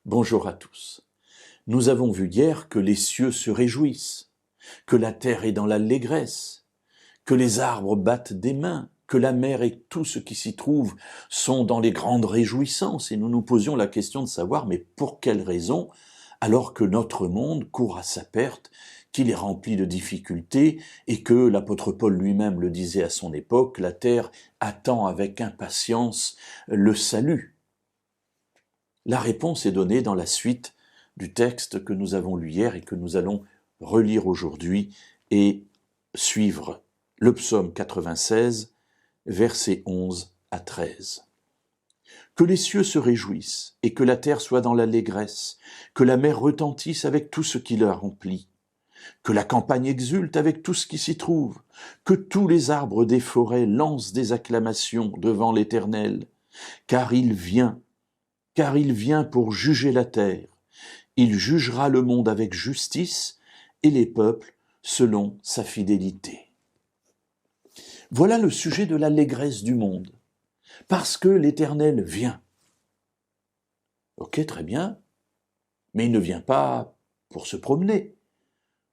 Bonjour à tous. Nous avons vu hier que les cieux se réjouissent, que la terre est dans l'allégresse, que les arbres battent des mains, que la mer et tout ce qui s'y trouve sont dans les grandes réjouissances. Et nous nous posions la question de savoir, mais pour quelle raison, alors que notre monde court à sa perte, qu'il est rempli de difficultés et que l'apôtre Paul lui-même le disait à son époque, la terre attend avec impatience le salut. La réponse est donnée dans la suite du texte que nous avons lu hier et que nous allons relire aujourd'hui et suivre le psaume 96, versets 11 à 13. Que les cieux se réjouissent et que la terre soit dans l'allégresse, que la mer retentisse avec tout ce qui la remplit, que la campagne exulte avec tout ce qui s'y trouve, que tous les arbres des forêts lancent des acclamations devant l'Éternel, car il vient pour juger la terre. Il jugera le monde avec justice et les peuples selon sa fidélité. Voilà le sujet de l'allégresse du monde. Parce que l'Éternel vient. Ok, très bien. Mais il ne vient pas pour se promener,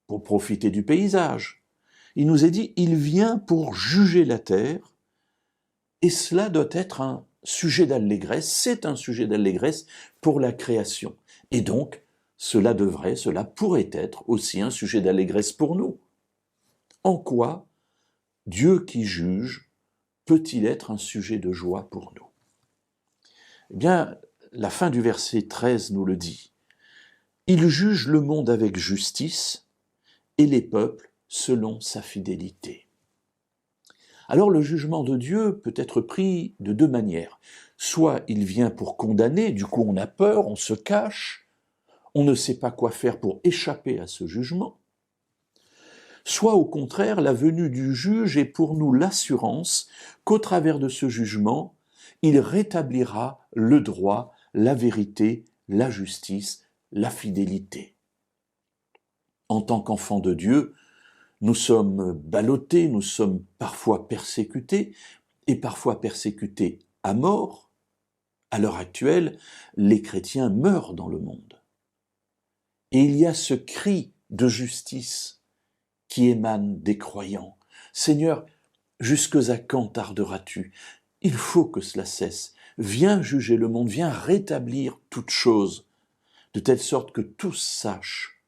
pour profiter du paysage. Il nous est dit, il vient pour juger la terre, et cela doit être un sujet d'allégresse, c'est un sujet d'allégresse pour la création. Et donc, cela pourrait être aussi un sujet d'allégresse pour nous. En quoi Dieu qui juge peut-il être un sujet de joie pour nous? Eh bien, la fin du verset 13 nous le dit. Il juge le monde avec justice et les peuples selon sa fidélité. Alors le jugement de Dieu peut être pris de deux manières. Soit il vient pour condamner, du coup on a peur, on se cache, on ne sait pas quoi faire pour échapper à ce jugement. Soit au contraire, la venue du juge est pour nous l'assurance qu'au travers de ce jugement, il rétablira le droit, la vérité, la justice, la fidélité. En tant qu'enfants de Dieu, nous sommes ballottés, nous sommes parfois persécutés, et parfois persécutés à mort. À l'heure actuelle, les chrétiens meurent dans le monde. Et il y a ce cri de justice qui émane des croyants. Seigneur, jusque à quand tarderas-tu? Il faut que cela cesse. Viens juger le monde, viens rétablir toutes choses, de telle sorte que tous sachent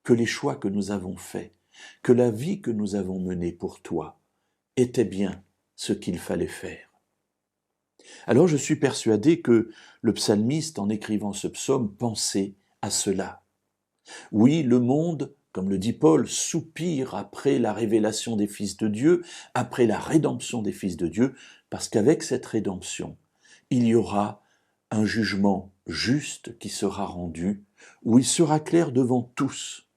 que les choix que nous avons faits, que la vie que nous avons menée pour toi était bien ce qu'il fallait faire. Alors je suis persuadé que le psalmiste, en écrivant ce psaume, pensait à cela. Oui, le monde, comme le dit Paul, soupire après la révélation des fils de Dieu, après la rédemption des fils de Dieu, parce qu'avec cette rédemption, il y aura un jugement juste qui sera rendu, où il sera clair devant tous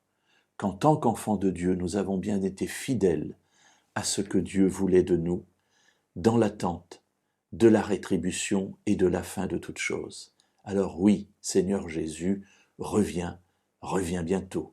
qu'en tant qu'enfants de Dieu, nous avons bien été fidèles à ce que Dieu voulait de nous, dans l'attente de la rétribution et de la fin de toutes choses. Alors oui, Seigneur Jésus, reviens bientôt.